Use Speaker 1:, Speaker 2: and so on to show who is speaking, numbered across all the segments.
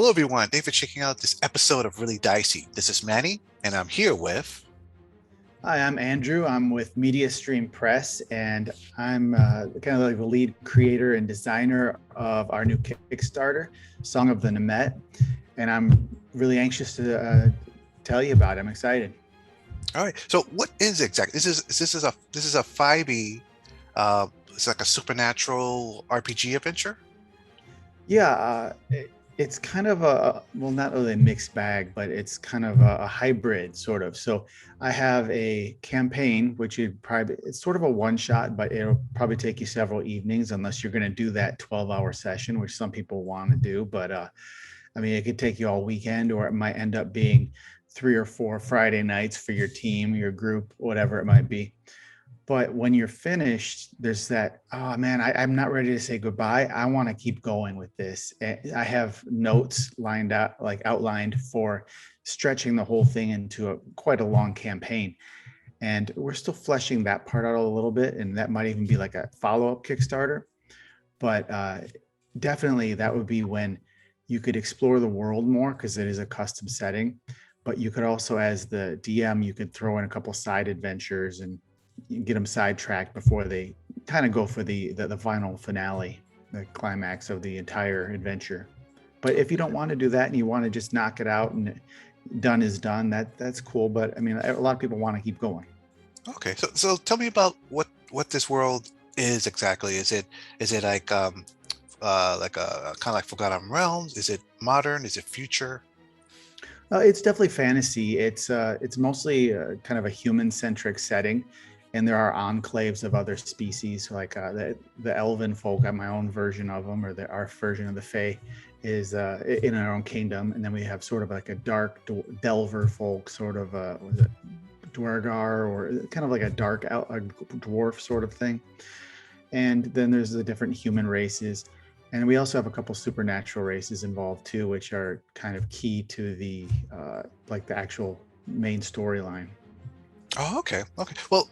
Speaker 1: Hello, everyone. Thanks for checking out this episode of Really Dicey. This is Manny, and I'm here with.
Speaker 2: Hi, I'm Andrew. I'm with Media Stream Press, and I'm kind of like the lead creator and designer of our new Kickstarter, Song of the Nehmet. And I'm really anxious to tell you about it. I'm excited.
Speaker 1: All right. So, what is exactly this is a 5e. It's like a supernatural RPG adventure.
Speaker 2: Yeah, it's kind of well, not really a mixed bag, but it's kind of a hybrid sort of. So I have a campaign, which it's sort of a one shot, but it'll probably take you several evenings unless you're going to do that 12-hour session, which some people want to do. But I mean, it could take you all weekend, or it might end up being 3 or 4 Friday nights for your team, your group, whatever it might be. But when you're finished, there's that, oh man, I'm not ready to say goodbye. I want to keep going with this. I have notes lined out, like outlined for stretching the whole thing into quite a long campaign. And we're still fleshing that part out a little bit. And that might even be like a follow-up Kickstarter. But definitely that would be when you could explore the world more because it is a custom setting. But you could also, as the DM, you could throw in a couple side adventures and get them sidetracked before they kind of go for the final finale, the climax of the entire adventure. But if you don't want to do that and you want to just knock it out and done is done, that's cool. But I mean, a lot of people want to keep going.
Speaker 1: Okay. So tell me about what this world is exactly. Is it like a kind of like Forgotten Realms? Is it modern? Is it future?
Speaker 2: It's definitely fantasy. It's mostly kind of a human-centric setting, and there are enclaves of other species, like the Elven folk. I have my own version of them, or our version of the Fae is in our own kingdom, and then we have sort of like a dark Delver folk, sort of was it Dwargar, or kind of like a dark a dwarf sort of thing. And then there's the different human races. And we also have a couple supernatural races involved too, which are kind of key to the like the actual main storyline.
Speaker 1: Oh, okay. Okay. Well,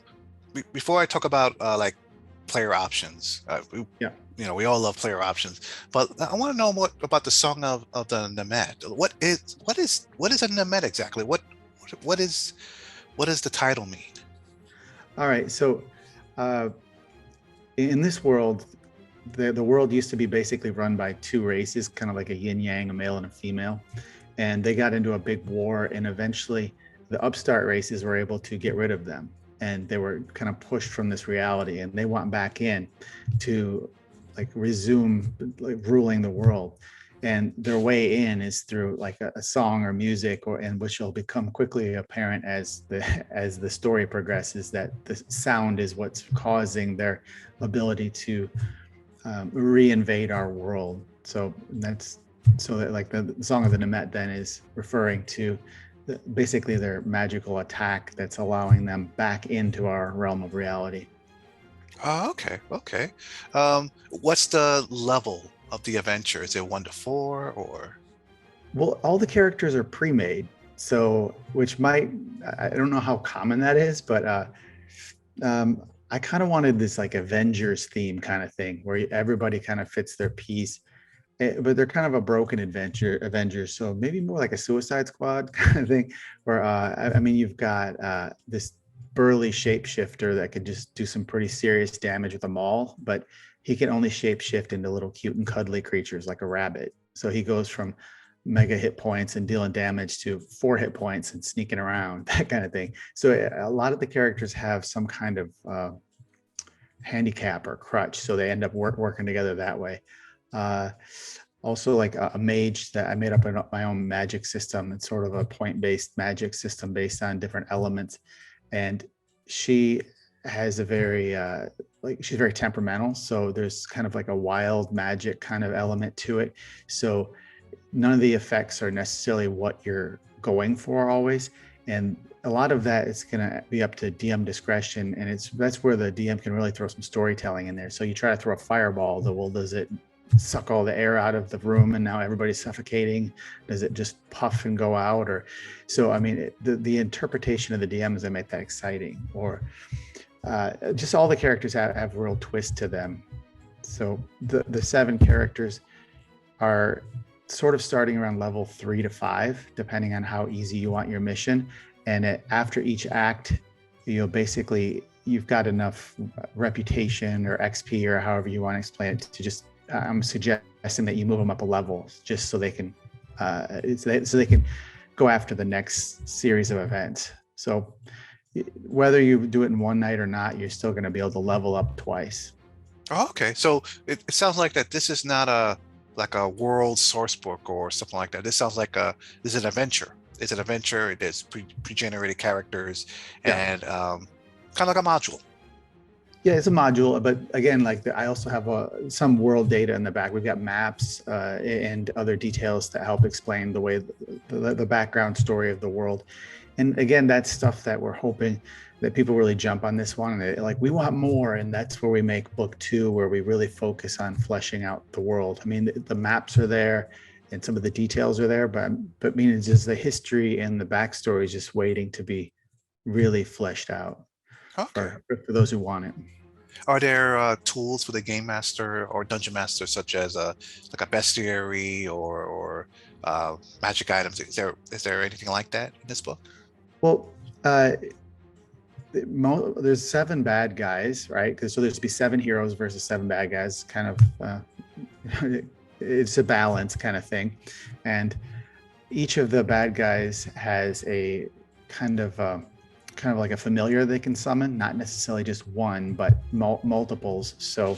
Speaker 1: before I talk about like player options,
Speaker 2: Yeah.
Speaker 1: we all love player options, but I want to know more about the Song of the Nehmet. What is a Nehmet exactly? What is what does the title mean?
Speaker 2: All right. So uh, in this world, the world used to be basically run by two races, kind of like a yin yang, a male and a female. And they got into a big war, and eventually the upstart races were able to get rid of them. And they were kind of pushed from this reality, and they went back in to like resume like ruling the world. And their way in is through like a song or music, or and which will become quickly apparent as the story progresses, that the sound is what's causing their ability to reinvade our world. So that's so that like the Song of the Nehmet then is referring to basically their magical attack that's allowing them back into our realm of reality.
Speaker 1: Oh, okay, okay. What's the level of the adventure? Is it 1 to 4 or?
Speaker 2: Well, all the characters are pre-made, so which might, I don't know how common that is, but I kind of wanted this like Avengers theme kind of thing where everybody kind of fits their piece. But they're kind of a broken Avengers, so maybe more like a Suicide Squad kind of thing. Where I mean, you've got this burly shapeshifter that could just do some pretty serious damage with a maul, but he can only shapeshift into little cute and cuddly creatures like a rabbit. So he goes from mega hit points and dealing damage to 4 hit points and sneaking around, that kind of thing. So a lot of the characters have some kind of handicap or crutch, so they end up working together that way. Uh, Also, like a mage that I made up my own magic system. It's sort of a point-based magic system based on different elements, and she has a very like she's very temperamental. So there's kind of like a wild magic kind of element to it. So none of the effects are necessarily what you're going for always, and a lot of that is going to be up to DM discretion, and that's where the DM can really throw some storytelling in there. So you try to throw a fireball, well, does it suck all the air out of the room and now everybody's suffocating? Does it just puff and go out? Or so I mean, the interpretation of the DM is to make that exciting, or just all the characters have real twist to them. So the 7 characters are sort of starting around level 3 to 5, depending on how easy you want your mission. And after each act, basically you've got enough reputation or XP or however you want to explain it to just, I'm suggesting that you move them up a level just so they can, so they can go after the next series of events. So whether you do it in one night or not, you're still going to be able to level up twice.
Speaker 1: Oh, okay. So it sounds like that this is not a like a world source book or something like that. This sounds like this is an adventure. It's an adventure. It is pre-generated characters
Speaker 2: Yeah.
Speaker 1: and kind of like a module.
Speaker 2: Yeah, it's a module, but again, like I also have some world data in the back. We've got maps and other details to help explain the way the background story of the world. And again, that's stuff that we're hoping that people really jump on this one and they're like, we want more. And that's where we make book 2, where we really focus on fleshing out the world. I mean, the maps are there and some of the details are there, but I mean, it's just the history and the backstory is just waiting to be really fleshed out
Speaker 1: Okay.
Speaker 2: for those who want it.
Speaker 1: Are there tools for the game master or dungeon master, such as like a bestiary or magic items? Is there anything like that in this book?
Speaker 2: Well, there's 7 bad guys, right? Because so there's to be 7 heroes versus 7 bad guys. Kind of, it's a balance kind of thing, and each of the bad guys has a kind of like a familiar they can summon, not necessarily just one, but multiples. So,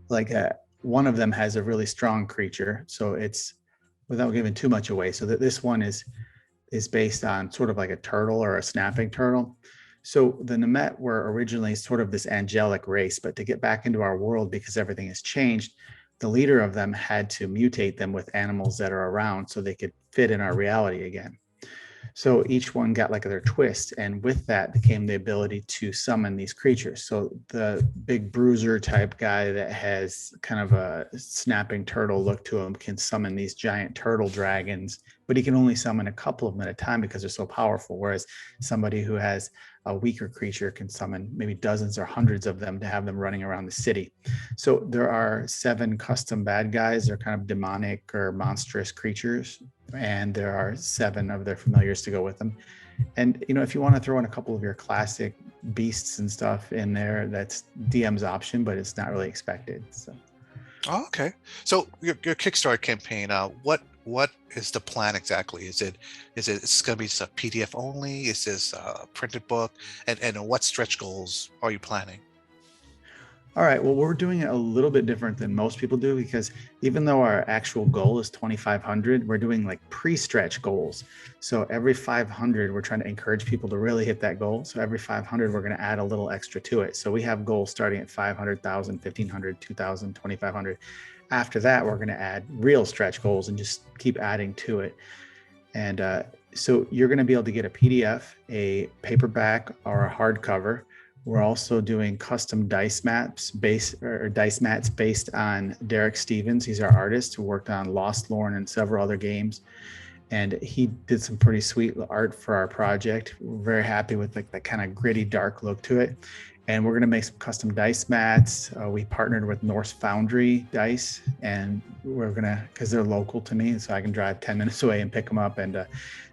Speaker 2: like one of them has a really strong creature, so it's without giving too much away. So that this one is based on sort of like a turtle or a snapping turtle. So the Nehmet were originally sort of this angelic race, but to get back into our world, because everything has changed, the leader of them had to mutate them with animals that are around so they could fit in our reality again. So each one got like their twist, and with that came the ability to summon these creatures. So the big bruiser type guy that has kind of a snapping turtle look to him can summon these giant turtle dragons, but he can only summon a couple of them at a time because they're so powerful. Whereas somebody who has a weaker creature can summon maybe dozens or hundreds of them to have them running around the city. So there are 7 custom bad guys. They're kind of demonic or monstrous creatures, and there are 7 of their familiars to go with them. And if you want to throw in a couple of your classic beasts and stuff in there, that's DM's option, but it's not really expected. So
Speaker 1: Oh, okay. So your Kickstarter campaign, what is the plan exactly? It's going to be just a PDF only? Is this a printed book? And what stretch goals are you planning?
Speaker 2: all right, well, we're doing it a little bit different than most people do, because even though our actual goal is 2,500, we're doing like pre-stretch goals. So every 500, we're trying to encourage people to really hit that goal. So every 500, we're going to add a little extra to it. So we have goals starting at 500,000, 1,500, 2,000, 2,500. After that, we're going to add real stretch goals and just keep adding to it. And so you're going to be able to get a PDF, a paperback, or a hardcover. We're also doing custom dice mats based on Derek Stevens. He's our artist who worked on Lost Lorn and several other games, and he did some pretty sweet art for our project. We're very happy with like the kind of gritty, dark look to it. And we're going to make some custom dice mats. We partnered with Norse Foundry Dice, and we're going to, because they're local to me, so I can drive 10 minutes away and pick them up. And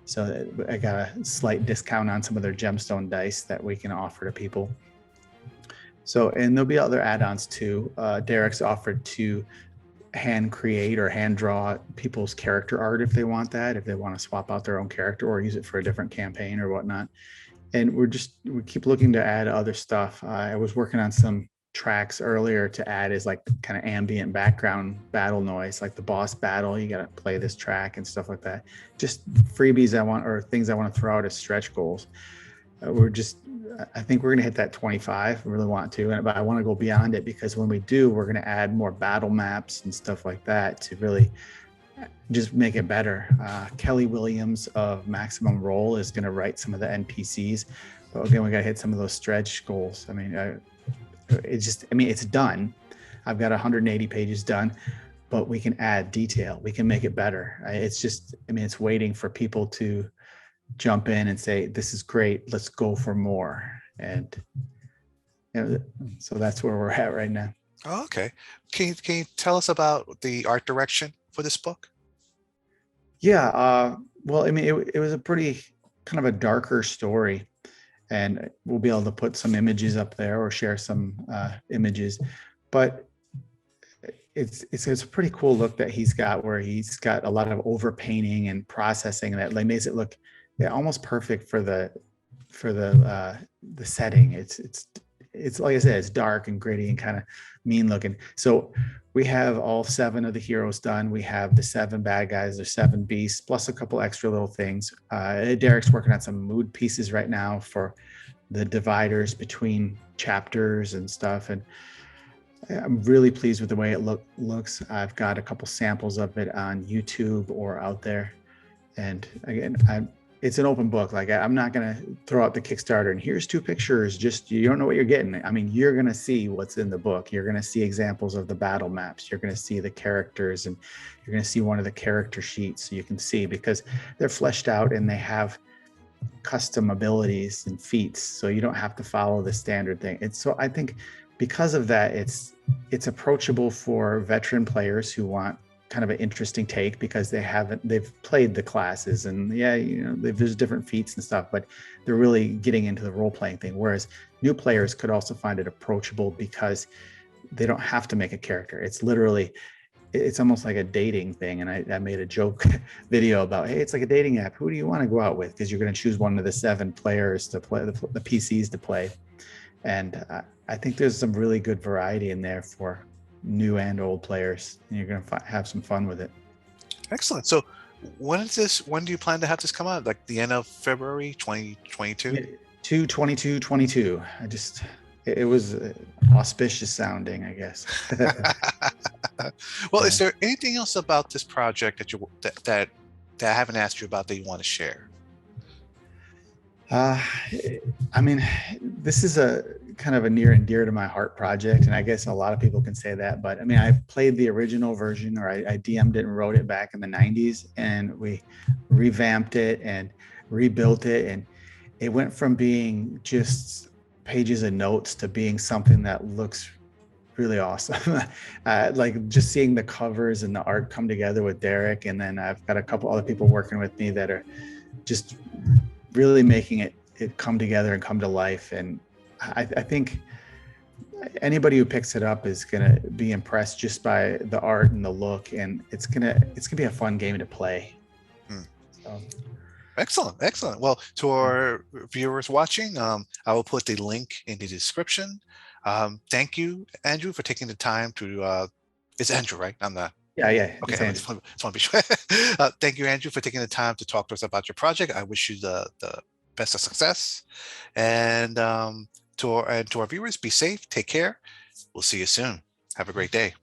Speaker 2: so I got a slight discount on some of their gemstone dice that we can offer to people. So, and there'll be other add-ons too. Derek's offered to hand create or hand draw people's character art if they want that, if they want to swap out their own character or use it for a different campaign or whatnot. And we keep looking to add other stuff. I was working on some tracks earlier to add as like kind of ambient background battle noise, like the boss battle. You got to play this track and stuff like that. Just freebies or things I want to throw out as stretch goals. I think we're going to hit that 25. I really want to, but I want to go beyond it, because when we do, we're going to add more battle maps and stuff like that to really just make it better. Kelly Williams of Maximum Roll is going to write some of the NPCs, but again, we got to hit some of those stretch goals. I mean, it's done. I've got 180 pages done, but we can add detail. We can make it better. It's waiting for people to jump in and say, this is great, let's go for more. And so that's where we're at right now.
Speaker 1: Oh, okay. Can you tell us about the art direction for this book?
Speaker 2: Yeah, well, I mean, it was a pretty kind of a darker story, and we'll be able to put some images up there or share some images. But it's a pretty cool look that he's got, where he's got a lot of overpainting and processing that like makes it look, yeah, almost perfect for the setting. It's like I said, it's dark and gritty and kind of mean looking. So we have all 7 of the heroes done. We have the 7 bad guys, there's 7 beasts, plus a couple extra little things. Derek's working on some mood pieces right now for the dividers between chapters and stuff. And I'm really pleased with the way it looks. I've got a couple samples of it on YouTube or out there. And again, it's an open book. Like, I'm not going to throw out the Kickstarter and here's 2 pictures. Just, you don't know what you're getting. I mean, you're going to see what's in the book. You're going to see examples of the battle maps. You're going to see the characters, and you're going to see one of the character sheets so you can see, because they're fleshed out and they have custom abilities and feats. So you don't have to follow the standard thing. So I think because of that, it's approachable for veteran players who want kind of an interesting take, because they've played the classes, and yeah, there's different feats and stuff, but they're really getting into the role-playing thing. Whereas new players could also find it approachable because they don't have to make a character. It's almost like a dating thing. And I made a joke video about, hey, it's like a dating app. Who do you want to go out with? Because you're going to choose one of the 7 players to play, the PCs to play. And I think there's some really good variety in there for new and old players, and you're going to have some fun with it.
Speaker 1: Excellent. So when do you plan to have this come out? Like the end of February 2022?
Speaker 2: 2/22/22. It was auspicious sounding, I guess.
Speaker 1: Well,
Speaker 2: Yeah.
Speaker 1: is there anything else about this project that I haven't asked you about that you want to share?
Speaker 2: I mean, this is a kind of a near and dear to my heart project, and I guess a lot of people can say that. But I mean, I've played the original version, or I DM'd it and wrote it back in the 90s, and we revamped it and rebuilt it, and it went from being just pages of notes to being something that looks really awesome. Like, just seeing the covers and the art come together with Derek, and then I've got a couple other people working with me that are just really making it come together and come to life. And I think anybody who picks it up is gonna be impressed just by the art and the look, and it's gonna be a fun game to play. So.
Speaker 1: Excellent. Well, to our viewers watching, I will put the link in the description. Thank you, Andrew, for taking the time to. It's Andrew, right? I'm not.
Speaker 2: Yeah.
Speaker 1: Okay, I just want to be sure. Thank you, Andrew, for taking the time to talk to us about your project. I wish you the best of success. And to our viewers, be safe, take care. We'll see you soon. Have a great day.